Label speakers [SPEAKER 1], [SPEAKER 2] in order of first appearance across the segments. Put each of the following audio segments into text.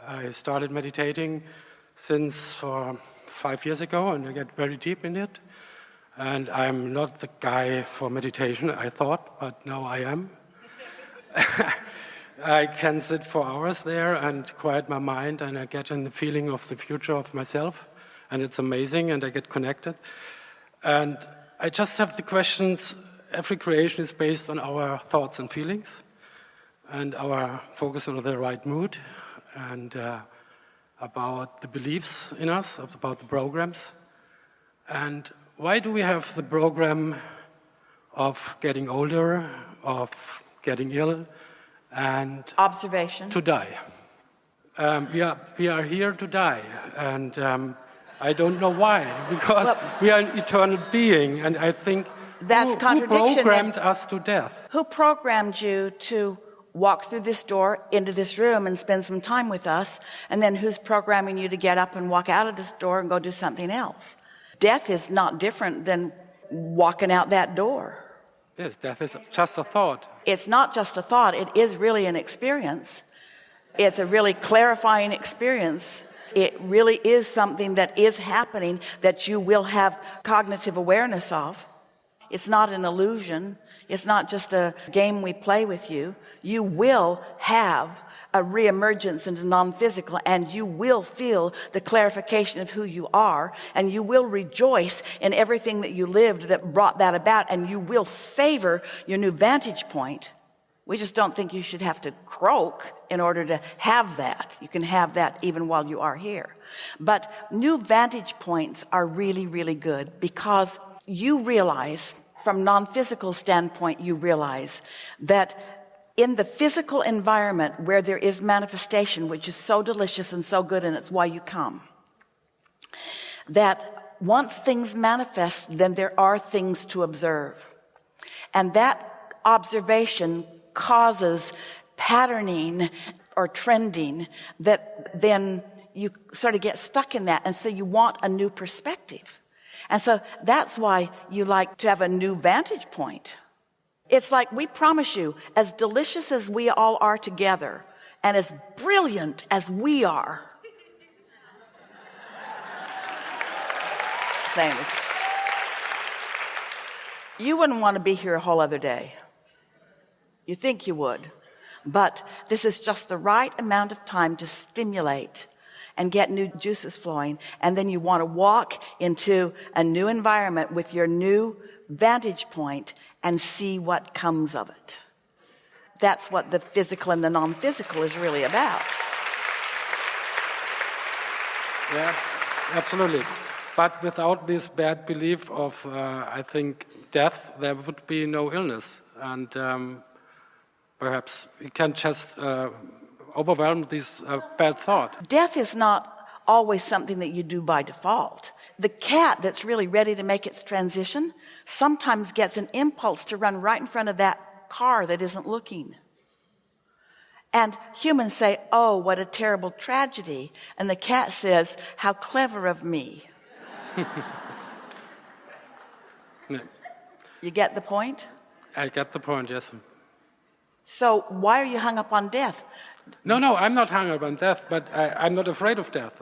[SPEAKER 1] I started meditating since 5 years ago, and I get very deep in it. And I'm not the guy for meditation, I thought, but now I am. I can sit for hours there and quiet my mind, and I get in the feeling of the future of myself, and it's amazing, and I get connected. And I just have the questions. Every creation is based on our thoughts and feelings, and our focus on the right mood, and about the beliefs in us, about the programs. And why do we have the program of getting older, of getting ill, and
[SPEAKER 2] observation
[SPEAKER 1] to die? We are here to die, and I don't know why, because we are an eternal being, and I think
[SPEAKER 2] that's
[SPEAKER 1] who programmed us to death?
[SPEAKER 2] Who programmed you to walk through this door into this room and spend some time with us, and then who's programming you to get up and walk out of this door and go do something else? Death is not different than walking out that door.
[SPEAKER 1] Yes, death is just a thought.
[SPEAKER 2] It's not just a thought. It is really an experience. It's a really clarifying experience. It really is something that is happening that you will have cognitive awareness of. It's not an illusion. It's not just a game we play with you. You will have a reemergence into non-physical, and you will feel the clarification of who you are, and you will rejoice in everything that you lived that brought that about, and you will savor your new vantage point. We just don't think you should have to croak in order to have that. You can have that even while you are here. But new vantage points are really, really good, because you realize, from non-physical standpoint, you realize that in the physical environment where there is manifestation, which is so delicious and so good, and it's why you come, that once things manifest, then there are things to observe. And that observation causes patterning or trending that then you sort of get stuck in that. And so you want a new perspective. And so that's why you like to have a new vantage point. It's like, we promise you, as delicious as we all are together, and as brilliant as we are, you wouldn't want to be here a whole other day. You think you would, but this is just the right amount of time to stimulate and get new juices flowing, and then you want to walk into a new environment with your new vantage point and see what comes of it. That's what the physical and the non-physical is really about.
[SPEAKER 1] Yeah, absolutely. But without this bad belief of, I think, death, there would be no illness. And perhaps we can just overwhelm this bad thought.
[SPEAKER 2] Death is not always something that you do by default. The cat that's really ready to make its transition sometimes gets an impulse to run right in front of that car that isn't looking. And humans say, oh, what a terrible tragedy. And the cat says, how clever of me.
[SPEAKER 1] Yeah.
[SPEAKER 2] You get the point?
[SPEAKER 1] I get the point, yes.
[SPEAKER 2] So why are you hung up on death?
[SPEAKER 1] No, I'm not hung up on death, but I'm not afraid of death.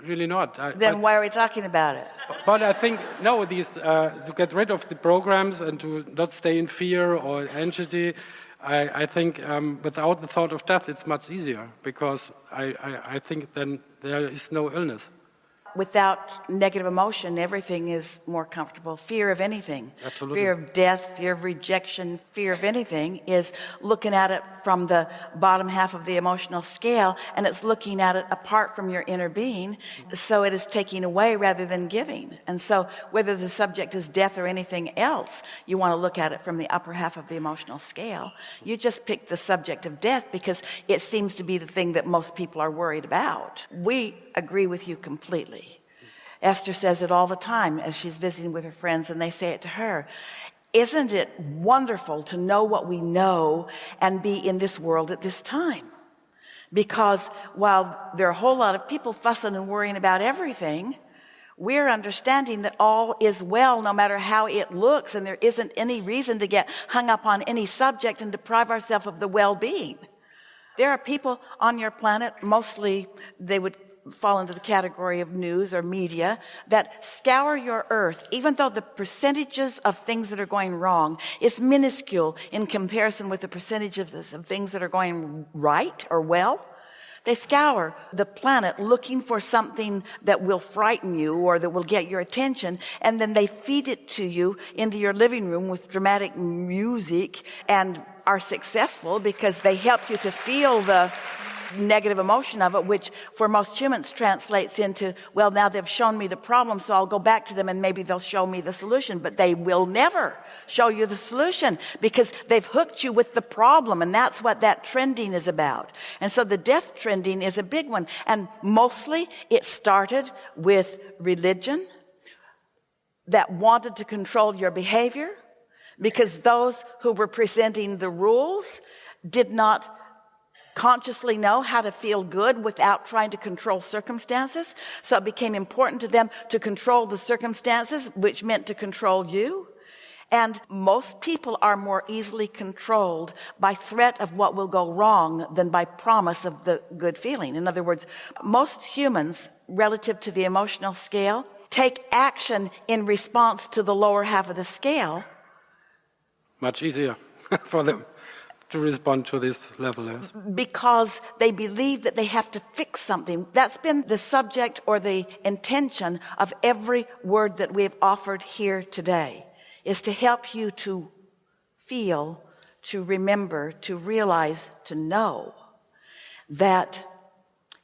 [SPEAKER 1] Really not.
[SPEAKER 2] Then why are we talking about it?
[SPEAKER 1] But I think, no, these to get rid of the programs and to not stay in fear or anxiety, I think without the thought of death, it's much easier, because I think then there is no illness.
[SPEAKER 2] Without negative emotion, everything is more comfortable. Fear of anything,
[SPEAKER 1] Absolutely.
[SPEAKER 2] Fear of death, fear of rejection, fear of anything is looking at it from the bottom half of the emotional scale, and it's looking at it apart from your inner being. So it is taking away rather than giving. And so whether the subject is death or anything else, you want to look at it from the upper half of the emotional scale. You just picked the subject of death because it seems to be the thing that most people are worried about. We agree with you completely. Esther says it all the time as she's visiting with her friends, and they say it to her. Isn't it wonderful to know what we know and be in this world at this time? Because while there are a whole lot of people fussing and worrying about everything, we're understanding that all is well no matter how it looks, and there isn't any reason to get hung up on any subject and deprive ourselves of the well-being. There are people on your planet, mostly they would fall into the category of news or media, that scour your earth, even though the percentages of things that are going wrong is minuscule in comparison with the percentages of things that are going right or well. They scour the planet looking for something that will frighten you or that will get your attention, and then they feed it to you into your living room with dramatic music and are successful because they help you to feel the negative emotion of it, which for most humans translates into, well, now they've shown me the problem, so I'll go back to them and maybe they'll show me the solution. But they will never show you the solution because they've hooked you with the problem, and that's what that trending is about. And so the death trending is a big one, and mostly it started with religion that wanted to control your behavior because those who were presenting the rules did not consciously know how to feel good without trying to control circumstances. So it became important to them to control the circumstances, which meant to control you. And most people are more easily controlled by threat of what will go wrong than by promise of the good feeling. In other words, most humans, relative to the emotional scale, take action in response to the lower half of the scale.
[SPEAKER 1] Much easier for them to respond to this level, yes.
[SPEAKER 2] Because they believe that they have to fix something. That's been the subject or the intention of every word that we have offered here today, is to help you to feel, to remember, to realize, to know that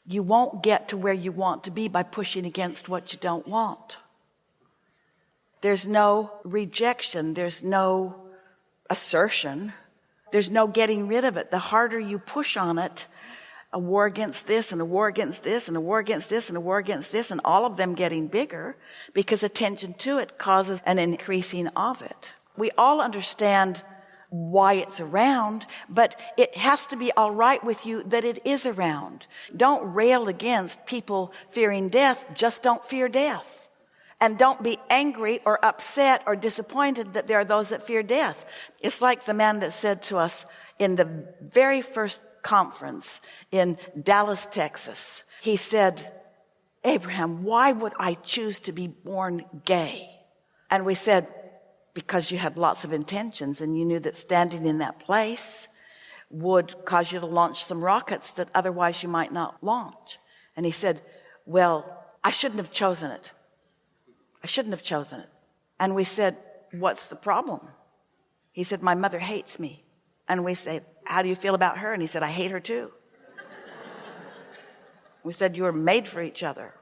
[SPEAKER 2] you won't get to where you want to be by pushing against what you don't want. There's no rejection. There's no assertion. There's no getting rid of it. The harder you push on it, a war against this and a war against this and a war against this and a war against this, and all of them getting bigger because attention to it causes an increasing of it. We all understand why it's around, but it has to be all right with you that it is around. Don't rail against people fearing death. Just don't fear death. And don't be angry or upset or disappointed that there are those that fear death. It's like the man that said to us in the very first conference in Dallas, Texas. He said, Abraham, why would I choose to be born gay? And we said, because you had lots of intentions and you knew that standing in that place would cause you to launch some rockets that otherwise you might not launch. And he said, well, I shouldn't have chosen it. I shouldn't have chosen it. And we said, what's the problem? He said, my mother hates me. And we said, how do you feel about her? And he said, I hate her too. We said, you were made for each other.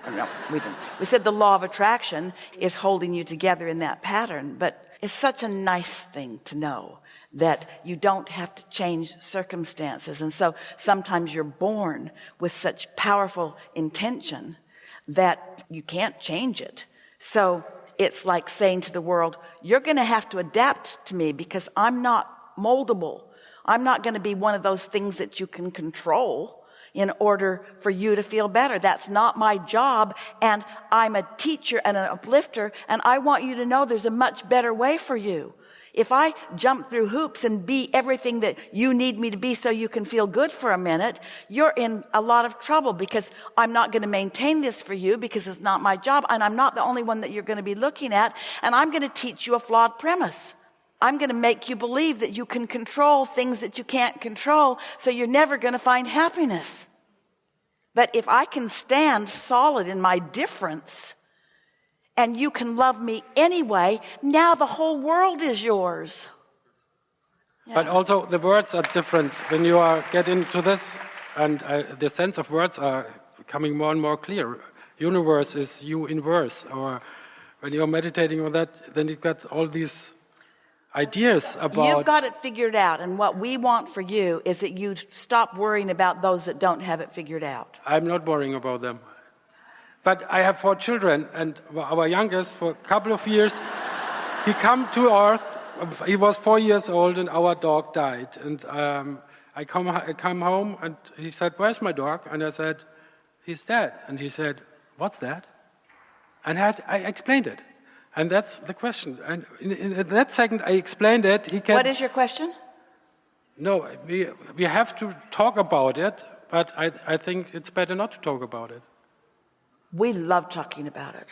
[SPEAKER 2] No, we didn't. We said the law of attraction is holding you together in that pattern. But it's such a nice thing to know that you don't have to change circumstances. And so sometimes you're born with such powerful intention that you can't change it. So it's like saying to the world, you're going to have to adapt to me because I'm not moldable. I'm not going to be one of those things that you can control in order for you to feel better. That's not my job. And I'm a teacher and an uplifter. And I want you to know there's a much better way for you. If I jump through hoops and be everything that you need me to be so you can feel good for a minute, you're in a lot of trouble because I'm not going to maintain this for you because it's not my job, and I'm not the only one that you're going to be looking at, and I'm going to teach you a flawed premise. I'm going to make you believe that you can control things that you can't control, so you're never going to find happiness. But if I can stand solid in my difference, and you can love me anyway, now the whole world is yours. Yeah.
[SPEAKER 1] But also the words are different. When you get into this, and the sense of words are becoming more and more clear. Universe is you inverse. Or when you're meditating on that, then you've got all these ideas about...
[SPEAKER 2] You've got it figured out. And what we want for you is that you stop worrying about those that don't have it figured out.
[SPEAKER 1] I'm not worrying about them. But I have 4 children, and our youngest, for a couple of years, he came to Earth. He was 4 years old, and our dog died. And I come home, and he said, "Where's my dog?" And I said, "He's dead." And he said, "What's that?" And I explained it, and that's the question. And in that second, I explained it.
[SPEAKER 2] What is your question?
[SPEAKER 1] No, we have to talk about it, but I think it's better not to talk about it.
[SPEAKER 2] We love talking about it.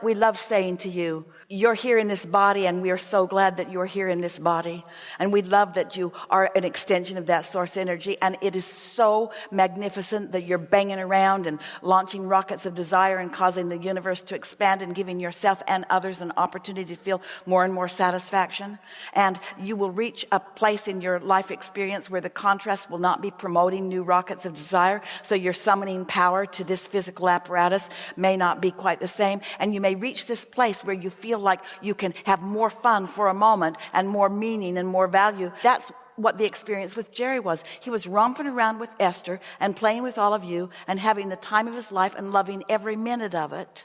[SPEAKER 2] We love saying to you, you're here in this body, and we are so glad that you're here in this body. And we love that you are an extension of that source energy. And it is so magnificent that you're banging around and launching rockets of desire and causing the universe to expand and giving yourself and others an opportunity to feel more and more satisfaction. And you will reach a place in your life experience where the contrast will not be promoting new rockets of desire. So your summoning power to this physical apparatus may not be quite the same. And you may reach this place where you feel like you can have more fun for a moment and more meaning and more value. That's what the experience with Jerry was. He was romping around with Esther and playing with all of you and having the time of his life and loving every minute of it.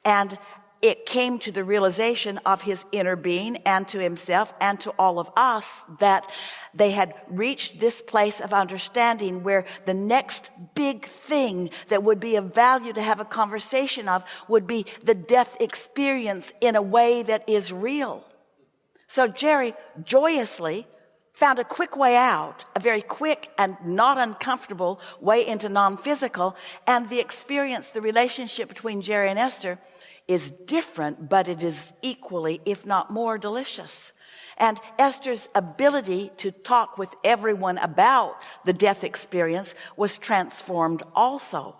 [SPEAKER 2] And it came to the realization of his inner being and to himself and to all of us that they had reached this place of understanding where the next big thing that would be of value to have a conversation of would be the death experience in a way that is real. So Jerry joyously found a quick way out, a very quick and not uncomfortable way into non-physical, and the experience, the relationship between Jerry and Esther is different, but it is equally, if not more, delicious. And Esther's ability to talk with everyone about the death experience was transformed also.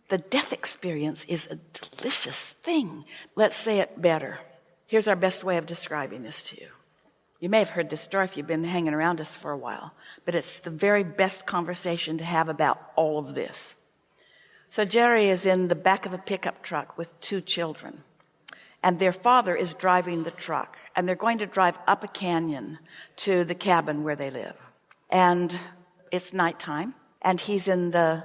[SPEAKER 2] The death experience is a delicious thing. Let's say it better. Here's our best way of describing this to you. You may have heard this story if you've been hanging around us for a while, but it's the very best conversation to have about all of this. So Jerry is in the back of a pickup truck with 2 children, and their father is driving the truck, and they're going to drive up a canyon to the cabin where they live. And it's nighttime, and he's in the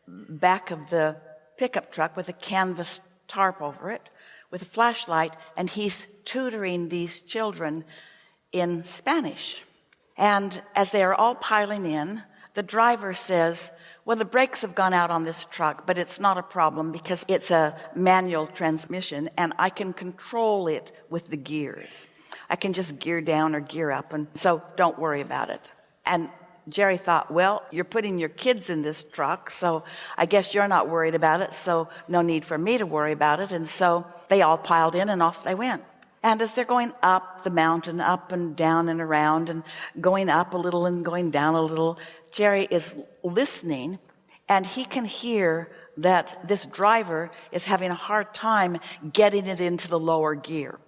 [SPEAKER 2] back of the pickup truck with a canvas tarp over it with a flashlight, and he's tutoring these children in Spanish. And as they are all piling in, the driver says, well, the brakes have gone out on this truck, but it's not a problem because it's a manual transmission and I can control it with the gears. I can just gear down or gear up, and so don't worry about it. And Jerry thought, well, you're putting your kids in this truck, so I guess you're not worried about it, so no need for me to worry about it. And so they all piled in and off they went. And as they're going up the mountain, up and down and around and going up a little and going down a little, Jerry is listening, and he can hear that this driver is having a hard time getting it into the lower gear.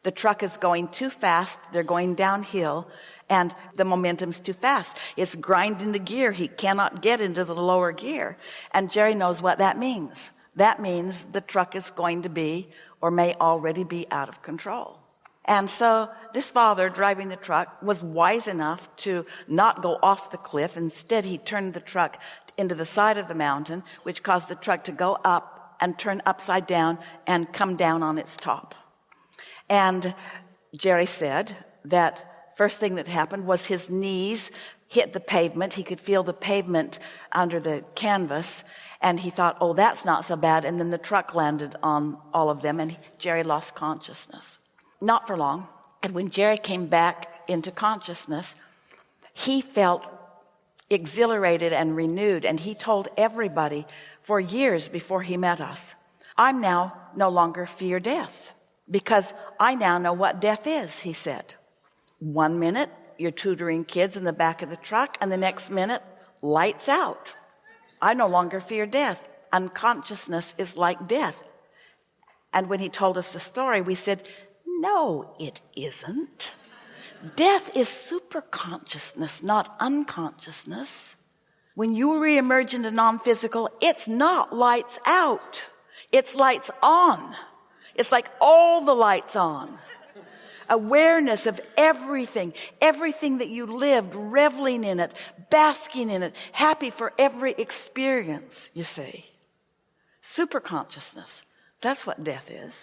[SPEAKER 2] The truck is going too fast. They're going downhill, and the momentum's too fast. It's grinding the gear. He cannot get into the lower gear. And Jerry knows what that means. That means the truck is going to be or may already be out of control. And so this father driving the truck was wise enough to not go off the cliff. Instead, he turned the truck into the side of the mountain, which caused the truck to go up and turn upside down and come down on its top. And Jerry said that first thing that happened was his knees hit the pavement. He could feel the pavement under the canvas. And he thought, oh, that's not so bad. And then the truck landed on all of them, and Jerry lost consciousness. Not for long. And when Jerry came back into consciousness, he felt exhilarated and renewed. And he told everybody for years before he met us, I'm now no longer fear death because I now know what death is, he said. 1 minute, you're tutoring kids in the back of the truck, and the next minute, lights out. I no longer fear death. Unconsciousness is like death. And when he told us the story, we said, no, it isn't. Death is superconsciousness, not unconsciousness. When you reemerge into non-physical, it's not lights out. It's lights on. It's like all the lights on. Awareness of everything that you lived, reveling in it, basking in it, happy for every experience, you see. Superconsciousness. That's what death is.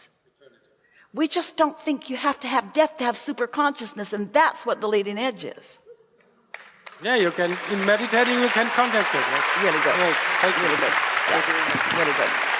[SPEAKER 2] We just don't think you have to have death to have superconsciousness, and that's what the leading edge is.
[SPEAKER 1] Yeah, you can, in meditating, you can contact it. Right?
[SPEAKER 2] Really good.
[SPEAKER 1] Yeah,
[SPEAKER 2] Really good. Yeah, really good.